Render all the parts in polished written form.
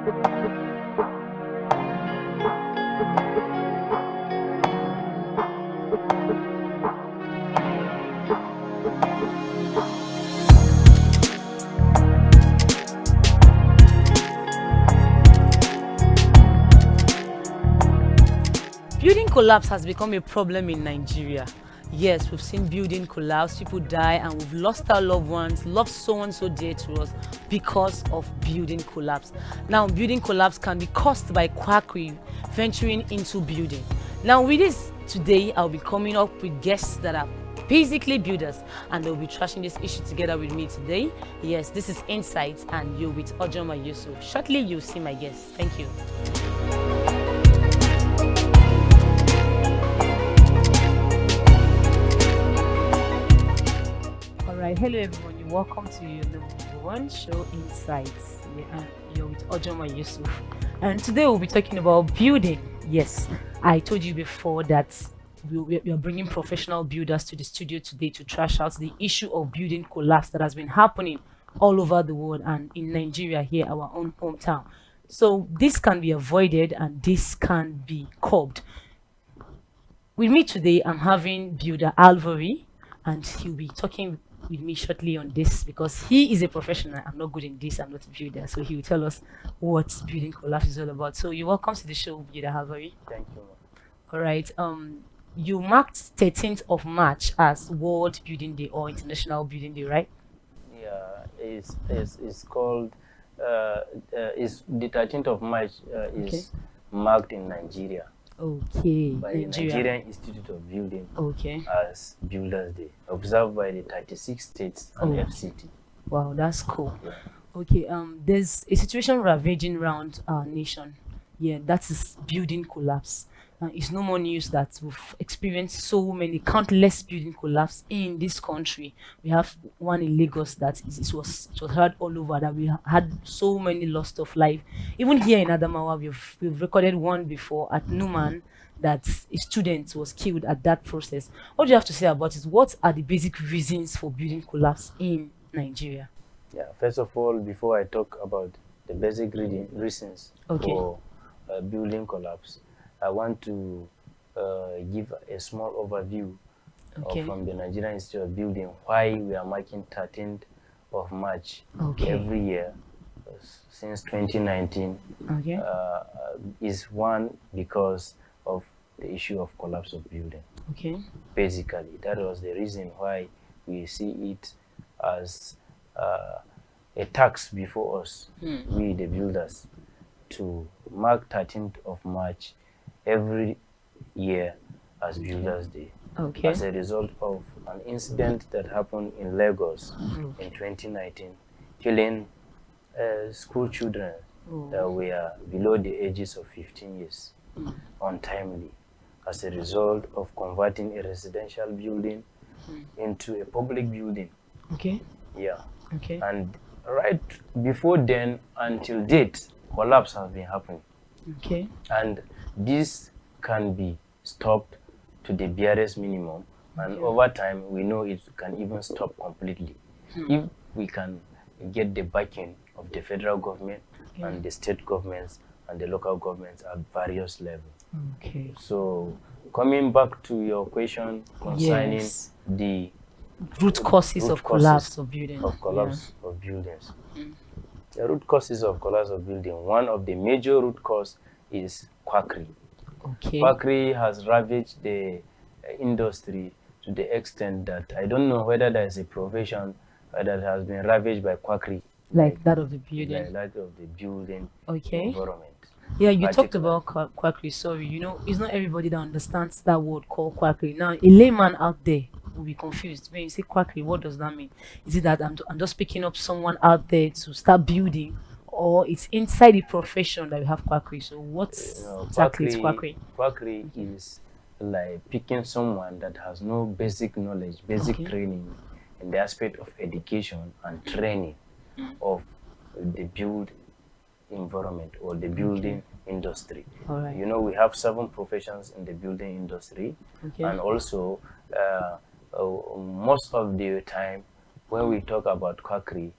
Building collapse has become a problem in Nigeria. Yes, we've seen building collapse, people die, and we've lost our loved ones, loved someone so dear to us because of building collapse. Now, building collapse can be caused by quackery venturing into building. Now, with this today, I'll be coming up with guests that are basically builders, and they'll be trashing this issue together with me today. Yes, this is Insights, and you're with Ojoma Yusuf. Shortly, you'll see my guests. Thank you. Alright, hello everyone, you're welcome to the number one show, Insights. You're with Ojoma Yusuf, and today we'll be talking about building. Yes, I told you before that we are bringing professional builders to the studio today to trash out the issue of building collapse that has been happening all over the world and in Nigeria, here, our own hometown. So this can be avoided and this can be curbed. With me today, I'm having builder Alvary, and he'll be talking with me shortly on this because he is a professional. I'm not good in this, I'm not a builder, so he will tell us what building collapse is all about. So you're welcome to the show, builder Alvary. Thank you. All right, you marked 13th of March as World Building Day or International Building Day, right? Yeah, it's called is the 13th of March is marked in Nigeria. Okay. By the Nigerian Institute of Building. Okay. As Builders Day, observed by the 36 states and FCT. Wow, that's cool. Yeah. Okay. There's a situation ravaging around our nation. Yeah, that is building collapse. It's no more news that we've experienced so many countless building collapse in this country. We have one in Lagos that it was heard all over that we had so many loss of life. Even here in Adamawa, we've recorded one before at Numan that a student was killed at that process. What do you have to say about it? What are the basic reasons for building collapse in Nigeria? Yeah, first of all, before I talk about the basic reasons for building collapse, I want to give a small overview from the Nigerian Institute of Building why we are marking 13th of March every year since 2019. Is one because of the issue of collapse of building. Basically, that was the reason why we see it as a tax before us, we the builders, to mark 13th of March every year as Builders Day, as a result of an incident that happened in Lagos in 2019, killing school children that were below the ages of 15 years untimely, as a result of converting a residential building into a public building. And right before then until date, collapse has been happening. And this can be stopped to the barest minimum, and over time we know it can even stop completely if we can get the backing of the federal government and the state governments and the local governments at various levels. So coming back to your question concerning the root causes of collapse of buildings. The root causes of collapse of building, one of the major root cause is quackery. Quackery has ravaged the industry to the extent that I don't know whether there is a profession that has been ravaged by quackery. Like that of the building. Like that of the building environment. Yeah, you talked about quackery. Sorry, you know, it's not everybody that understands that word called quackery. Now, a layman out there will be confused. When you say quackery, what does that mean? Is it that I'm just picking up someone out there to start building, or it's inside the profession that we have quackery? So what's exactly is quackery? Quackery is like picking someone that has no basic knowledge, basic training in the aspect of education and training of the build environment or the building industry. You know, we have 7 professions in the building industry, and also most of the time when we talk about quackery,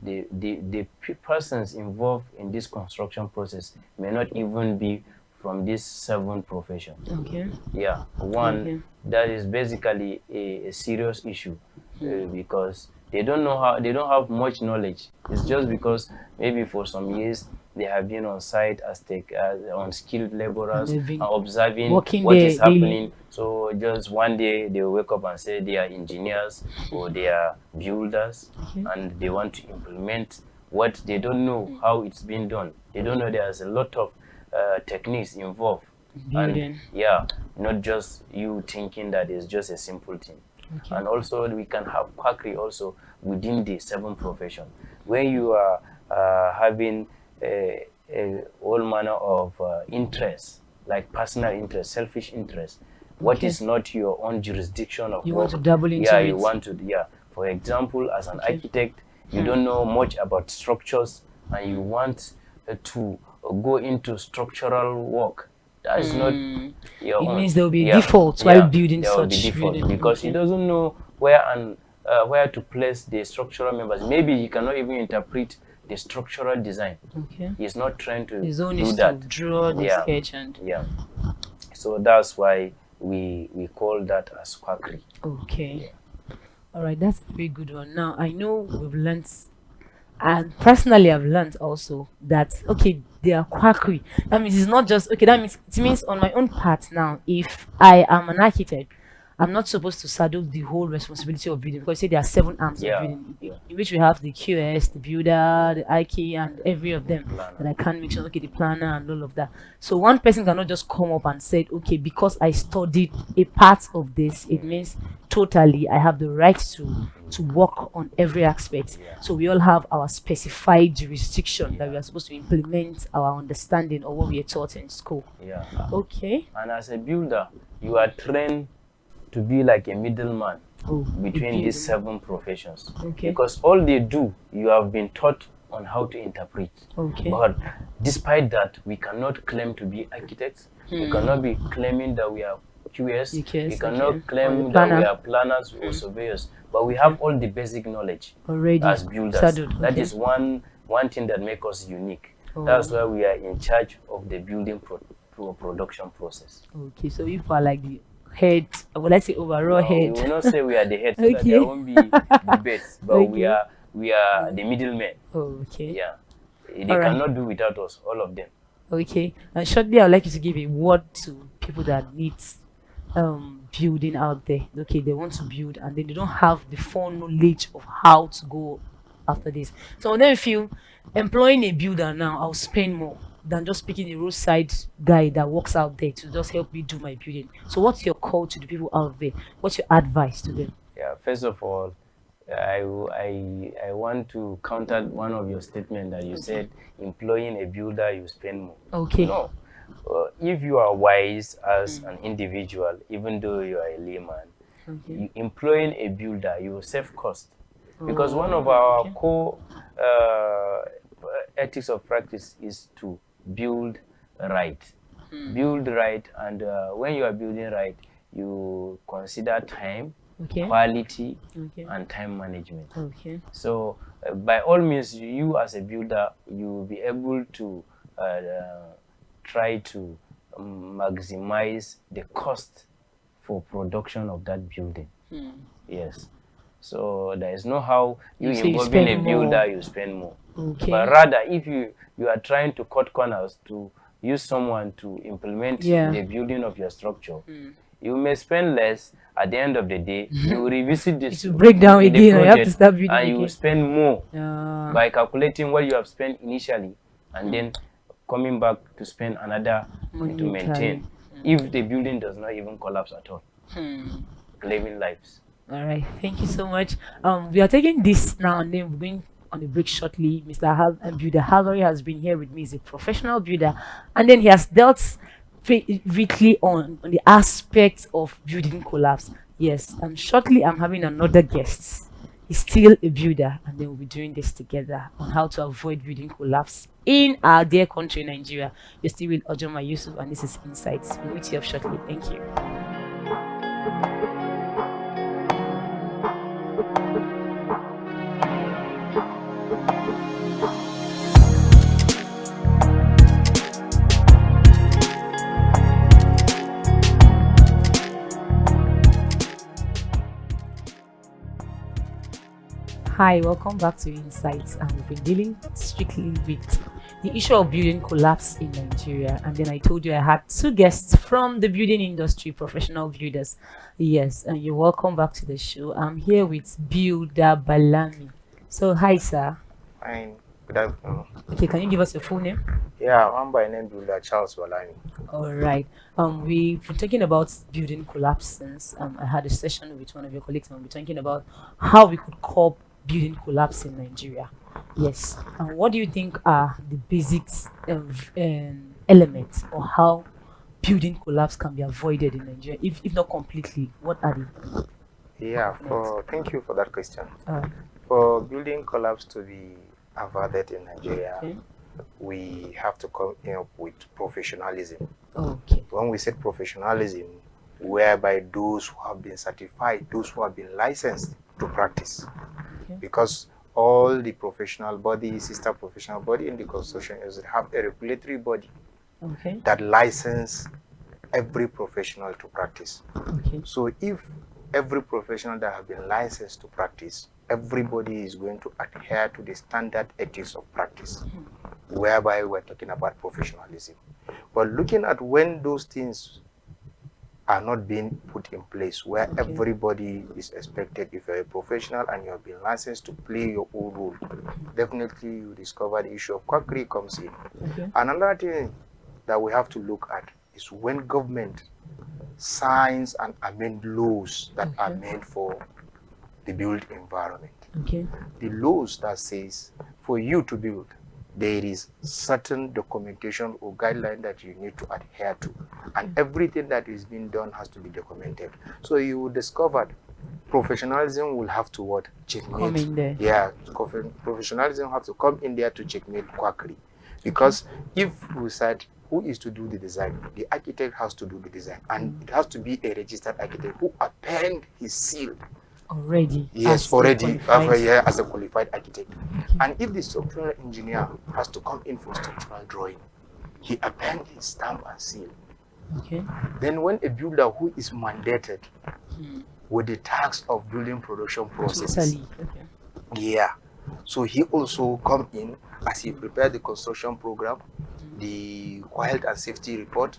the persons involved in this construction process may not even be from these 7 professions. Okay. Yeah, one, that is basically a serious issue, because they don't know how, they don't have much knowledge. It's just because maybe for some years they have been on site as unskilled laborers and observing what is happening. So just one day they wake up and say they are engineers or they are builders, and they want to implement what they don't know how it's been done. They don't know there's a lot of techniques involved. Building. And yeah, not just you thinking that it's just a simple thing. And also we can have quackery also within the 7 profession, where you are having all manner of interests, like personal interest, selfish interest. What is not your own jurisdiction of you work. Want to double into yeah, it. You want to, yeah. For example, as an architect, you don't know much about structures, and you want to go into structural work. That is not your own. It means there will be defaults while building there such will be default building. because he doesn't know where to place the structural members. Maybe he cannot even interpret the structural design. He's not trying to do that. To draw the sketch and so that's why we call that as quackery. All right, that's a very good one. Now I know we've learned, and personally I've learned also that they are quackery. That means it's not just that means it means on my own part now, if I am an architect, I'm not supposed to saddle the whole responsibility of building, because say there are 7 arms of building, in which we have the QS, the builder, the IK, and every of them that I can't mention. The planner and all of that. So one person cannot just come up and say, because I studied a part of this, it means totally I have the right to work on every aspect. So we all have our specified jurisdiction that we are supposed to implement our understanding of what we are taught in school. And as a builder, you are trained to be like a middleman between these 7 professions, because all they do, you have been taught on how to interpret. But despite that, we cannot claim to be architects. We cannot be claiming that we are QS. We cannot claim that we are planners or surveyors. But we have all the basic knowledge already as builders. That is one thing that makes us unique. That's why we are in charge of the building production process. So if we are like the head, let's say overall head. We will not say we are the head, so that there won't be debates, but we are the middlemen. They cannot do without us, all of them. And shortly I would like you to give a word to people that needs building out there. They want to build and then they don't have the full knowledge of how to go after this. So then if you employing a builder now, I'll spend more than just picking a roadside guy that walks out there to just help me do my building. So what's your call to the people out there? What's your advice to them? First of all, I want to counter one of your statements that you said employing a builder you spend more. No. If you are wise as an individual, even though you are a layman, employing a builder, you will save cost. Because one of our core ethics of practice is to build right. Build right, and when you are building right, you consider time, quality, and time management. So by all means, you as a builder, you will be able to try to maximize the cost for production of that building. Yes. So there is no how you involving a builder, you spend more. But rather, if you are trying to cut corners to use someone to implement the building of your structure, you may spend less. At the end of the day, you will revisit this to break down again, project, you have to start building and again. you will spend more by calculating what you have spent initially and then coming back to spend another to maintain, if the building does not even collapse at all. Claiming lives. All right, thank you so much. We are taking this now and then we're going on a break shortly. Mr. Builder Halvary has been here with me. He's a professional builder, and then he has dealt richly on the aspects of building collapse. Yes, and shortly I'm having another guest. He's still a builder, and then we'll be doing this together on how to avoid building collapse in our dear country, Nigeria. You're still with Ojoma Yusuf, and this is Insights. We'll meet you up shortly. Thank you. Hi, welcome back to Insights. And we've been dealing strictly with the issue of building collapse in Nigeria. And then I told you I had two guests from the building industry, professional builders. Yes, and you're welcome back to the show. I'm here with Builder Balami. So, hi, sir. Fine. Good afternoon. Okay, can you give us your full name? Yeah, I'm by name Builder Charles Balani. All right. We've been talking about building collapse since I had a session with one of your colleagues, and we're talking about how we could curb building collapse in Nigeria. Yes. And what do you think are the basics of elements, or how building collapse can be avoided in Nigeria, if not completely? What are they? Yeah, thank you for that question. Uh, For building collapse to be averted in Nigeria, okay. we have to come up with professionalism. Okay. When we said professionalism, whereby those who have been certified, those who have been licensed to practice. Okay. Because all the professional body, sister professional body in the construction industry have a regulatory body Okay. that license every professional to practice. Okay. So if every professional that have been licensed to practice, everybody is going to adhere to the standard ethics of practice, whereby we're talking about professionalism. But looking at when those things are not being put in place, where everybody is expected, if you're a professional and you have been licensed to play your own role, definitely you discover the issue of quackery comes in. Okay. Another thing that we have to look at is when government signs and amend laws that are meant for the built environment. Okay. The laws that says for you to build, there is certain documentation or guideline that you need to adhere to, and everything that is being done has to be documented. So you will discover professionalism will have to what? Checkmate. Come in there. Yeah, professionalism have to come in there to checkmate quackery. Because if we said who is to do the design, the architect has to do the design, and it has to be a registered architect who append his seal already. Yes, already as a qualified architect. And if the structural engineer has to come in for structural drawing, he append his stamp and seal. Okay. Then when a builder who is mandated with the task of building production processes, yeah, so he also come in as he prepare the construction program, the quality and safety report,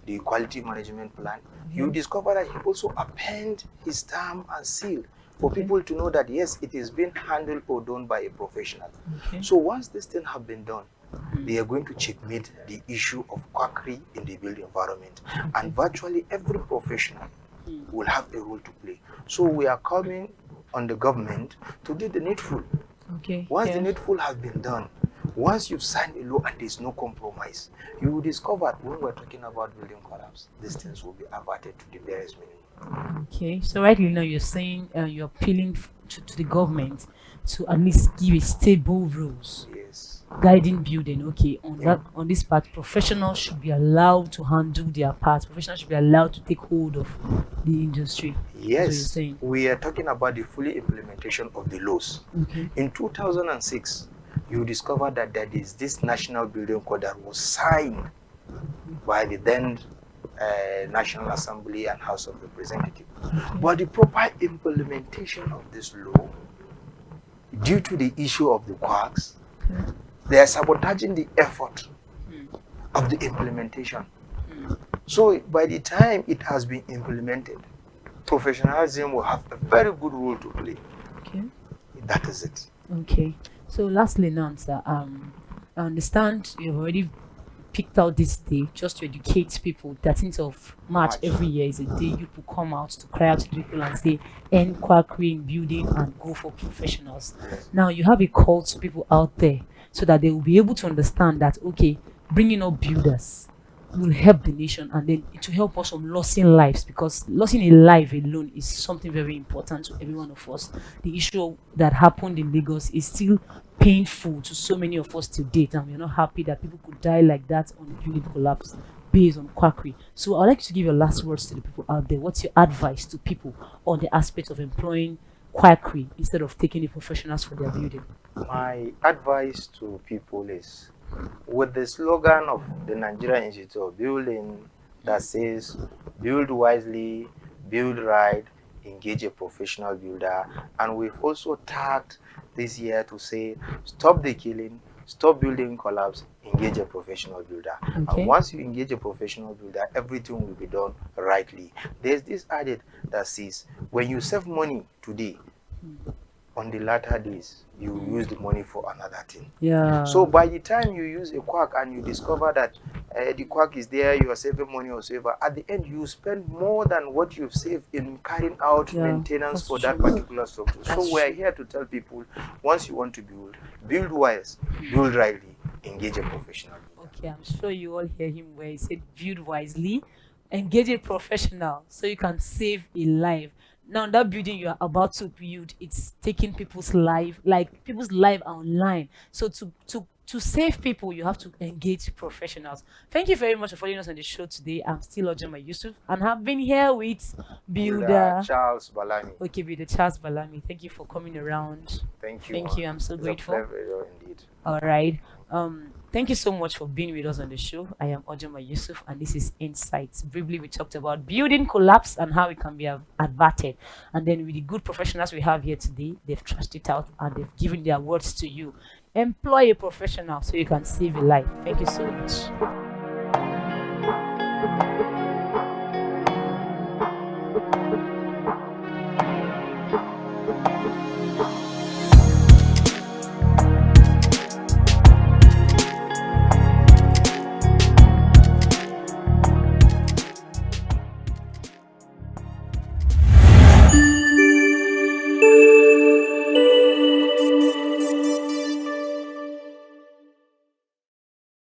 the quality management plan. You discover that he also append his stamp and seal for people to know that yes, it is being handled or done by a professional. So once this thing have been done, they are going to checkmate the issue of quackery in the built environment, and virtually every professional will have a role to play. So we are coming on the government to do the needful. Once the needful has been done, once you've signed a law and there's no compromise, you will discover when we're talking about building collapse, these things will be averted to the barest minimum. Okay, so rightly now you're saying you're appealing to the government to at least give a stable rules. Yes. Guiding building. Okay, on this part, professionals should be allowed to handle their part. Professionals should be allowed to take hold of the industry. Yes, we are talking about the fully implementation of the laws. In 2006, you discover that there is this national building code that was signed by the then National Assembly and House of Representatives. But the proper implementation of this law, due to the issue of the quacks, they are sabotaging the effort of the implementation. So by the time it has been implemented, professionalism will have a very good role to play. That is it. Okay. So lastly now, sir, I understand you've already picked out this day just to educate people. 13th of March every year is a day you people come out to cry out to people and say end quackery in building and go for professionals. Now you have a call to people out there so that they will be able to understand that okay, bringing up builders will help the nation, and then it will help us from losing lives, because losing a life alone is something very important to every one of us. The issue that happened in Lagos is still painful to so many of us to date, and we're not happy that people could die like that on the building collapse based on quackery. So I'd like to give your last words to the people out there. What's your advice to people on the aspect of employing quackery instead of taking the professionals for their building? My advice to people is, with the slogan of the Nigerian Institute of Building that says build wisely, build right, engage a professional builder. And we've also tagged this year to say, stop the killing, stop building collapse, engage a professional builder. And once you engage a professional builder, everything will be done rightly. There's this adage that says, when you save money today, on the latter days, you use the money for another thing. So by the time you use a quack and you discover that the quack is there, you are saving money or whatever, at the end you spend more than what you've saved in carrying out maintenance for that particular structure. So we're here to tell people, once you want to build wise, build rightly, engage a professional builder. Okay, I'm sure you all hear him where he said build wisely, engage a professional so you can save a life. Now that building you are about to build, it's taking people's life, like people's life online. So to save people, you have to engage professionals. Thank you very much for following us on the show today. I'm still Ojema Yusuf and have been here with builder Charles Balami. Okay, builder Charles Balami. Thank you for coming around. Thank you. Thank you. I'm so grateful. It's a pleasure indeed. All right. Thank you so much for being with us on the show. I am Ojema Yusuf and this is Insights. Briefly, we talked about building collapse and how it can be averted. And then with the good professionals we have here today, they've trashed it out and they've given their words to you. Employ a professional so you can save a life. Thank you so much.